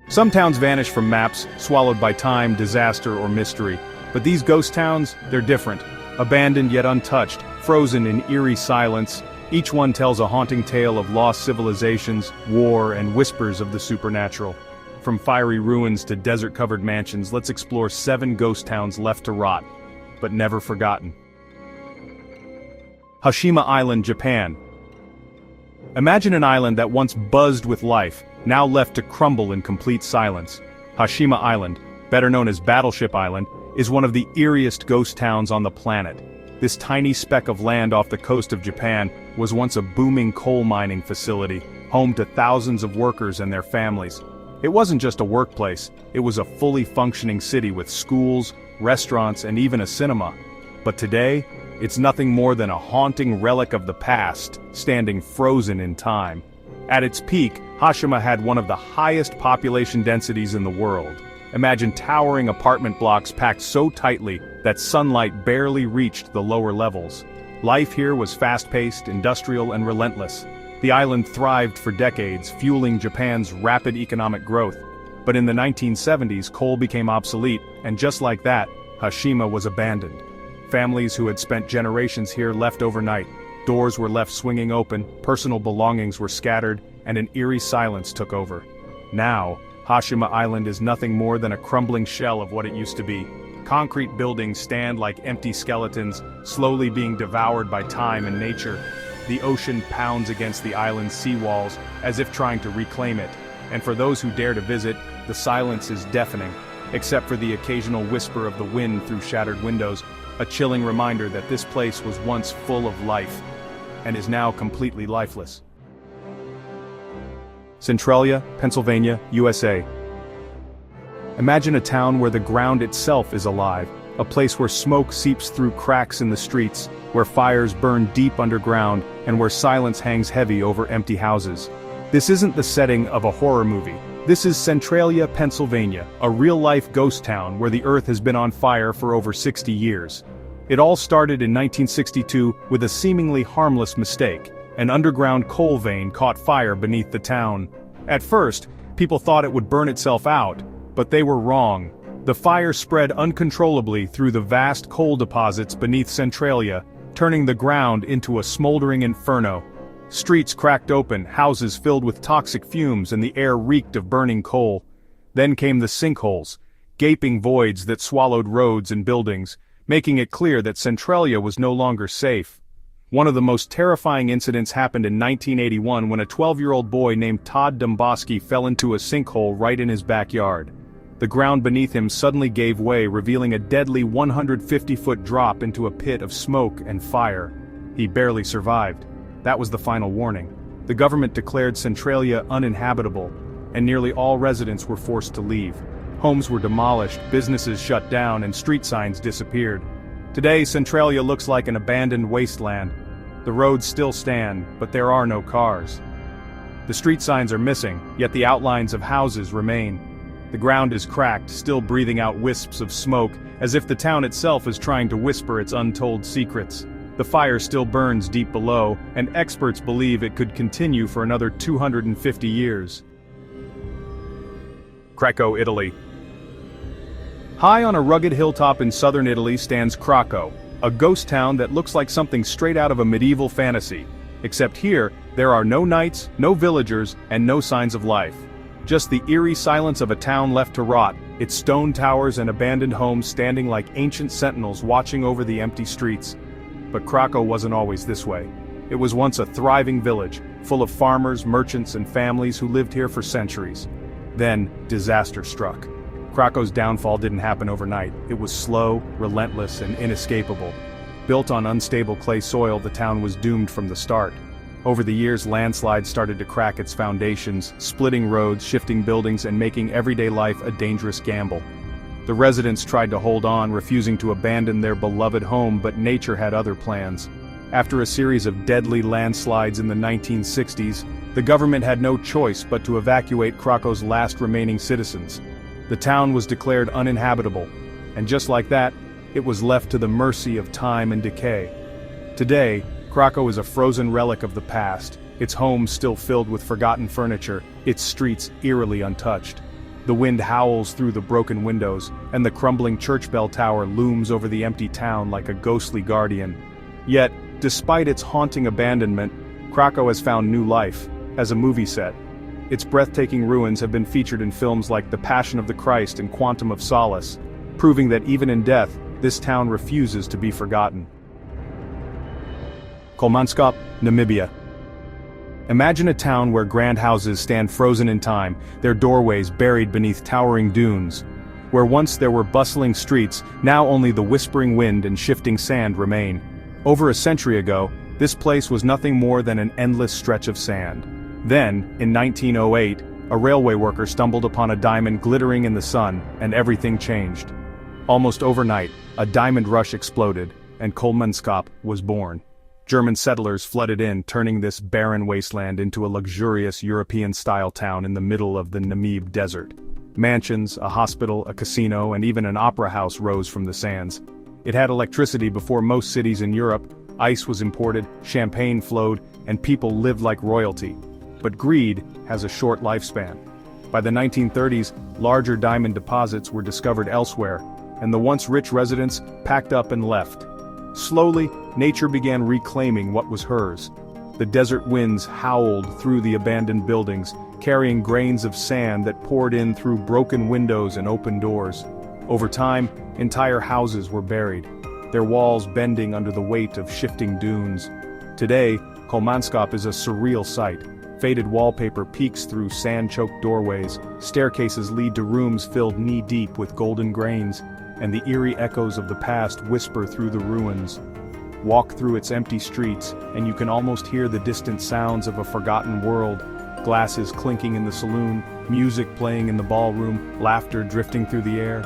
Some towns vanish from maps, swallowed by time, disaster, or mystery. But these ghost towns, they're different. Abandoned yet untouched, frozen in eerie silence, each one tells a haunting tale of lost civilizations, war, and whispers of the supernatural. From fiery ruins to desert-covered mansions, let's explore 7 ghost towns left to rot, but never forgotten. Hashima Island, Japan. Imagine an island that once buzzed with life, now left to crumble in complete silence. Hashima Island, better known as Battleship Island, is one of the eeriest ghost towns on the planet. This tiny speck of land off the coast of Japan was once a booming coal mining facility, home to thousands of workers and their families. It wasn't just a workplace, it was a fully functioning city with schools, restaurants, and even a cinema. But today, it's nothing more than a haunting relic of the past, standing frozen in time. At its peak, Hashima had one of the highest population densities in the world. Imagine towering apartment blocks packed so tightly that sunlight barely reached the lower levels. Life here was fast-paced, industrial, and relentless. The island thrived for decades, fueling Japan's rapid economic growth. But in the 1970s, coal became obsolete, and just like that, Hashima was abandoned. Families who had spent generations here left overnight. Doors were left swinging open, personal belongings were scattered, and an eerie silence took over. Now, Hashima Island is nothing more than a crumbling shell of what it used to be. Concrete buildings stand like empty skeletons, slowly being devoured by time and nature. The ocean pounds against the island's seawalls, as if trying to reclaim it. And for those who dare to visit, the silence is deafening, except for the occasional whisper of the wind through shattered windows, a chilling reminder that this place was once full of life, and is now completely lifeless. Centralia, Pennsylvania, USA. Imagine a town where the ground itself is alive, a place where smoke seeps through cracks in the streets, where fires burn deep underground, and where silence hangs heavy over empty houses. This isn't the setting of a horror movie. This is Centralia, Pennsylvania, a real-life ghost town where the earth has been on fire for over 60 years. It all started in 1962 with a seemingly harmless mistake. An underground coal vein caught fire beneath the town. At first, people thought it would burn itself out, but they were wrong. The fire spread uncontrollably through the vast coal deposits beneath Centralia, turning the ground into a smoldering inferno. Streets cracked open, houses filled with toxic fumes, and the air reeked of burning coal. Then came the sinkholes, gaping voids that swallowed roads and buildings, making it clear that Centralia was no longer safe. One of the most terrifying incidents happened in 1981 when a 12-year-old boy named Todd Domboski fell into a sinkhole right in his backyard. The ground beneath him suddenly gave way, revealing a deadly 150-foot drop into a pit of smoke and fire. He barely survived. That was the final warning. The government declared Centralia uninhabitable, and nearly all residents were forced to leave. Homes were demolished, businesses shut down, and street signs disappeared. Today, Centralia looks like an abandoned wasteland. The roads still stand, but there are no cars. The street signs are missing, yet the outlines of houses remain. The ground is cracked, still breathing out wisps of smoke, as if the town itself is trying to whisper its untold secrets. The fire still burns deep below, and experts believe it could continue for another 250 years. Craco, Italy. High on a rugged hilltop in southern Italy stands Craco, a ghost town that looks like something straight out of a medieval fantasy. Except here, there are no knights, no villagers, and no signs of life. Just the eerie silence of a town left to rot, its stone towers and abandoned homes standing like ancient sentinels watching over the empty streets. But Craco wasn't always this way. It was once a thriving village, full of farmers, merchants, and families who lived here for centuries. Then, disaster struck. Craco's downfall didn't happen overnight. It was slow, relentless, and inescapable. Built on unstable clay soil, the town was doomed from the start. Over the years, landslides started to crack its foundations, splitting roads, shifting buildings, and making everyday life a dangerous gamble. The residents tried to hold on, refusing to abandon their beloved home, but nature had other plans. After a series of deadly landslides in the 1960s, the government had no choice but to evacuate Craco's last remaining citizens. The town was declared uninhabitable, and just like that, it was left to the mercy of time and decay. Today, Craco is a frozen relic of the past, its homes still filled with forgotten furniture, its streets eerily untouched. The wind howls through the broken windows, and the crumbling church bell tower looms over the empty town like a ghostly guardian. Yet, despite its haunting abandonment, Craco has found new life, as a movie set. Its breathtaking ruins have been featured in films like The Passion of the Christ and Quantum of Solace, proving that even in death, this town refuses to be forgotten. Kolmanskop, Namibia. Imagine a town where grand houses stand frozen in time, their doorways buried beneath towering dunes. Where once there were bustling streets, now only the whispering wind and shifting sand remain. Over a century ago, this place was nothing more than an endless stretch of sand. Then, in 1908, a railway worker stumbled upon a diamond glittering in the sun, and everything changed. Almost overnight, a diamond rush exploded, and Kolmanskop was born. German settlers flooded in, turning this barren wasteland into a luxurious European-style town in the middle of the Namib desert. Mansions, a hospital, a casino, and even an opera house rose from the sands. It had electricity before most cities in Europe, ice was imported, champagne flowed, and people lived like royalty. But greed has a short lifespan. By the 1930s, larger diamond deposits were discovered elsewhere, and the once rich residents packed up and left. Slowly, nature began reclaiming what was hers. The desert winds howled through the abandoned buildings, carrying grains of sand that poured in through broken windows and open doors. Over time, entire houses were buried, their walls bending under the weight of shifting dunes. Today, Kolmanskop is a surreal sight. Faded wallpaper peeks through sand-choked doorways, staircases lead to rooms filled knee-deep with golden grains, and the eerie echoes of the past whisper through the ruins. Walk through its empty streets, and you can almost hear the distant sounds of a forgotten world. Glasses clinking in the saloon, music playing in the ballroom, laughter drifting through the air.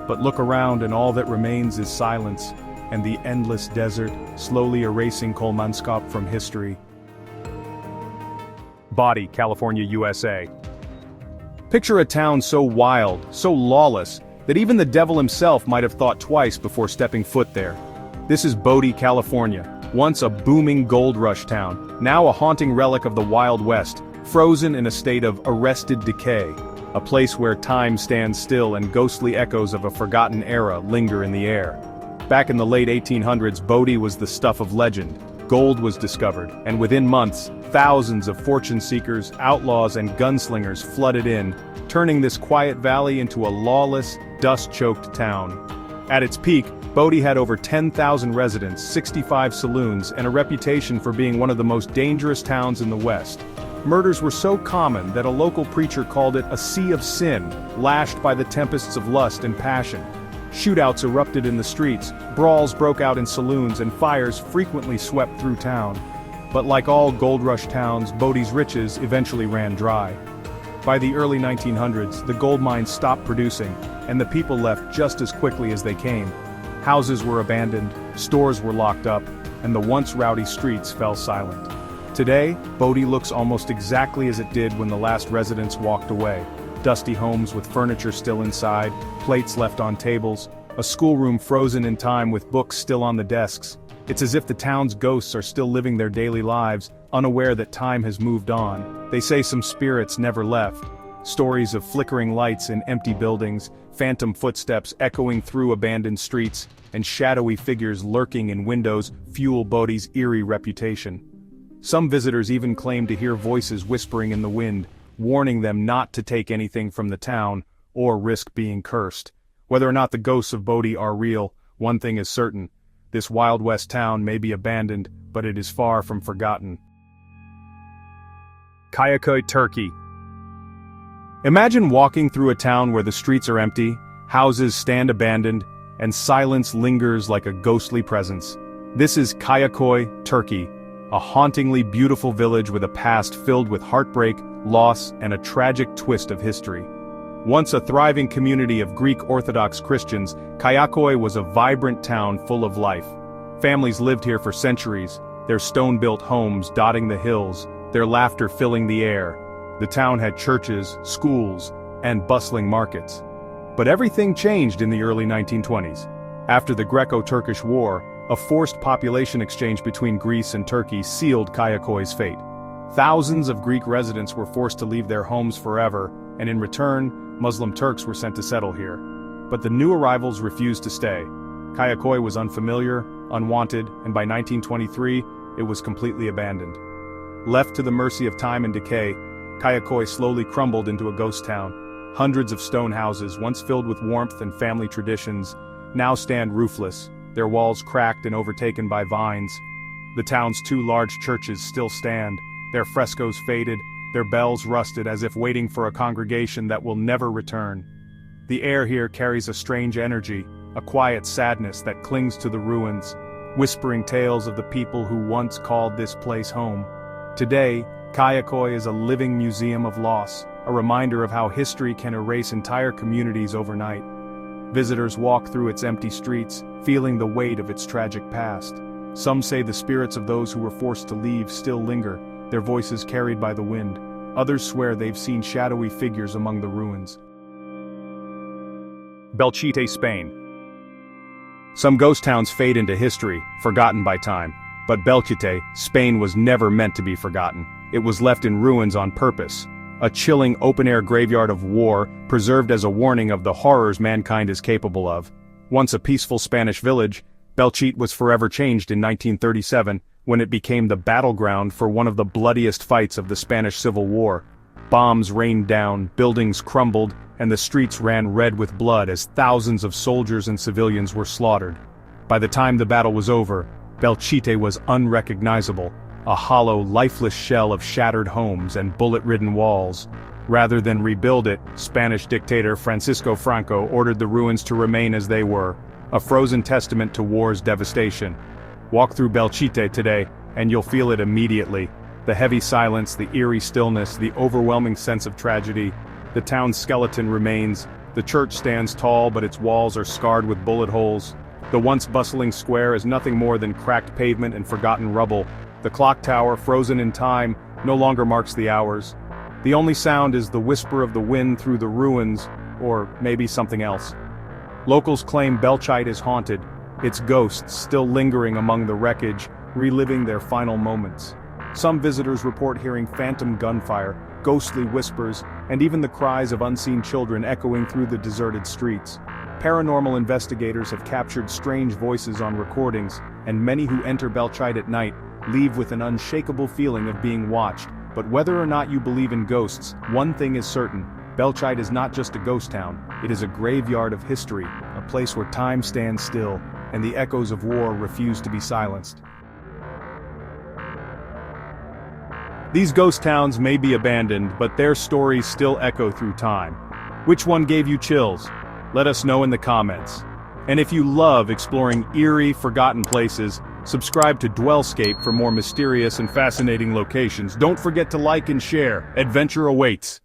But look around and all that remains is silence, and the endless desert, slowly erasing Kolmanskop from history. Bodie, California, USA. Picture a town so wild, so lawless, that even the devil himself might have thought twice before stepping foot there. This is Bodie, California, once a booming gold rush town, now a haunting relic of the Wild West, frozen in a state of arrested decay, a place where time stands still and ghostly echoes of a forgotten era linger in the air. Back in the late 1800s, Bodie was the stuff of legend. Gold was discovered, and within months, thousands of fortune seekers, outlaws, and gunslingers flooded in, turning this quiet valley into a lawless, dust-choked town. At its peak, Bodie had over 10,000 residents, 65 saloons, and a reputation for being one of the most dangerous towns in the West. Murders were so common that a local preacher called it a sea of sin, lashed by the tempests of lust and passion. Shootouts erupted in the streets, brawls broke out in saloons, and fires frequently swept through town. But like all gold rush towns, Bodie's riches eventually ran dry. By the early 1900s, the gold mines stopped producing, and the people left just as quickly as they came. Houses were abandoned, stores were locked up, and the once rowdy streets fell silent. Today, Bodie looks almost exactly as it did when the last residents walked away. Dusty homes with furniture still inside, plates left on tables, a schoolroom frozen in time with books still on the desks. It's as if the town's ghosts are still living their daily lives, unaware that time has moved on. They say some spirits never left. Stories of flickering lights in empty buildings, phantom footsteps echoing through abandoned streets, and shadowy figures lurking in windows fuel Bodie's eerie reputation. Some visitors even claim to hear voices whispering in the wind, warning them not to take anything from the town, or risk being cursed. Whether or not the ghosts of Bodie are real, one thing is certain. This Wild West town may be abandoned, but it is far from forgotten. Kayaköy, Turkey. Imagine walking through a town where the streets are empty, houses stand abandoned, and silence lingers like a ghostly presence. This is Kayaköy, Turkey, a hauntingly beautiful village with a past filled with heartbreak, loss, and a tragic twist of history. Once a thriving community of Greek Orthodox Christians, Kayaköy was a vibrant town full of life. Families lived here for centuries, their stone-built homes dotting the hills, their laughter filling the air. The town had churches, schools, and bustling markets. But everything changed in the early 1920s. After the Greco-Turkish War, a forced population exchange between Greece and Turkey sealed Kayaköy's fate. Thousands of Greek residents were forced to leave their homes forever, and in return, Muslim Turks were sent to settle here. But the new arrivals refused to stay. Kayaköy was unfamiliar, unwanted, and by 1923, it was completely abandoned. Left to the mercy of time and decay, Kayaköy slowly crumbled into a ghost town. Hundreds of stone houses, once filled with warmth and family traditions, now stand roofless, their walls cracked and overtaken by vines. The town's two large churches still stand, their frescoes faded, their bells rusted as if waiting for a congregation that will never return. The air here carries a strange energy, a quiet sadness that clings to the ruins, whispering tales of the people who once called this place home. Today, Kayaköy is a living museum of loss, a reminder of how history can erase entire communities overnight. Visitors walk through its empty streets, feeling the weight of its tragic past. Some say the spirits of those who were forced to leave still linger, their voices carried by the wind. Others swear they've seen shadowy figures among the ruins. Belchite, Spain. Some ghost towns fade into history, forgotten by time. But Belchite, Spain was never meant to be forgotten. It was left in ruins on purpose. A chilling open-air graveyard of war, preserved as a warning of the horrors mankind is capable of. Once a peaceful Spanish village, Belchite was forever changed in 1937, when it became the battleground for one of the bloodiest fights of the Spanish Civil War. Bombs rained down, buildings crumbled, and the streets ran red with blood as thousands of soldiers and civilians were slaughtered. By the time the battle was over, Belchite was unrecognizable, a hollow, lifeless shell of shattered homes and bullet-ridden walls. Rather than rebuild it, Spanish dictator Francisco Franco ordered the ruins to remain as they were, a frozen testament to war's devastation. Walk through Belchite today, and you'll feel it immediately. The heavy silence, the eerie stillness, the overwhelming sense of tragedy. The town's skeleton remains. The church stands tall, but its walls are scarred with bullet holes. The once bustling square is nothing more than cracked pavement and forgotten rubble. The clock tower, frozen in time, no longer marks the hours. The only sound is the whisper of the wind through the ruins, or maybe something else. Locals claim Belchite is haunted, its ghosts still lingering among the wreckage, reliving their final moments. Some visitors report hearing phantom gunfire, ghostly whispers, and even the cries of unseen children echoing through the deserted streets. Paranormal investigators have captured strange voices on recordings, and many who enter Belchite at night leave with an unshakable feeling of being watched. But whether or not you believe in ghosts, one thing is certain: Belchite is not just a ghost town, it is a graveyard of history, a place where time stands still, and the echoes of war refuse to be silenced. These ghost towns may be abandoned, but their stories still echo through time. Which one gave you chills? Let us know in the comments. And if you love exploring eerie, forgotten places, subscribe to DwellScape for more mysterious and fascinating locations. Don't forget to like and share. Adventure awaits.